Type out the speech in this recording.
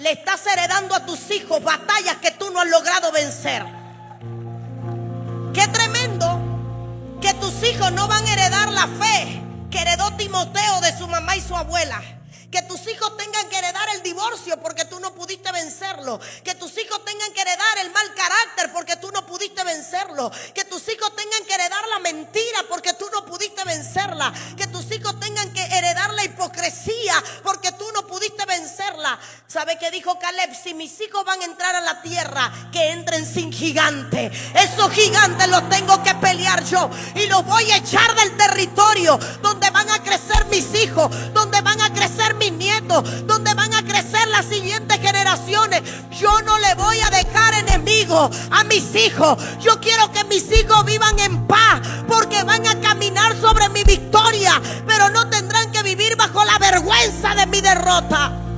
le estás heredando a tus hijos batallas que tú no has logrado vencer. Qué tremendo que tus hijos no van a heredar la fe que heredó Timoteo de su mamá y su abuela. Que tus hijos tengan que heredar el divorcio porque tú no pudiste vencerlo. Que tus hijos tengan que heredar el mal carácter porque tú no pudiste vencerlo. Que tus hijos tengan que heredar la mentira porque tú no pudiste vencerla. Que tus hijos tengan que heredar la hipocresía porque tú no pudiste vencerla. ¿Sabe qué dijo Caleb? Si mis hijos van a entrar a la tierra, que entren sin gigante. Esos gigantes los tengo que pelear yo y los voy a echar del territorio donde van a crecer mis hijos, donde van a crecer mis nietos, donde van a crecer las siguientes generaciones. Yo no le voy a dejar enemigos a mis hijos. Yo quiero que mis hijos vivan en paz, porque van a caminar sobre mi victoria, pero no tendrán que vivir bajo la vergüenza de mi derrota.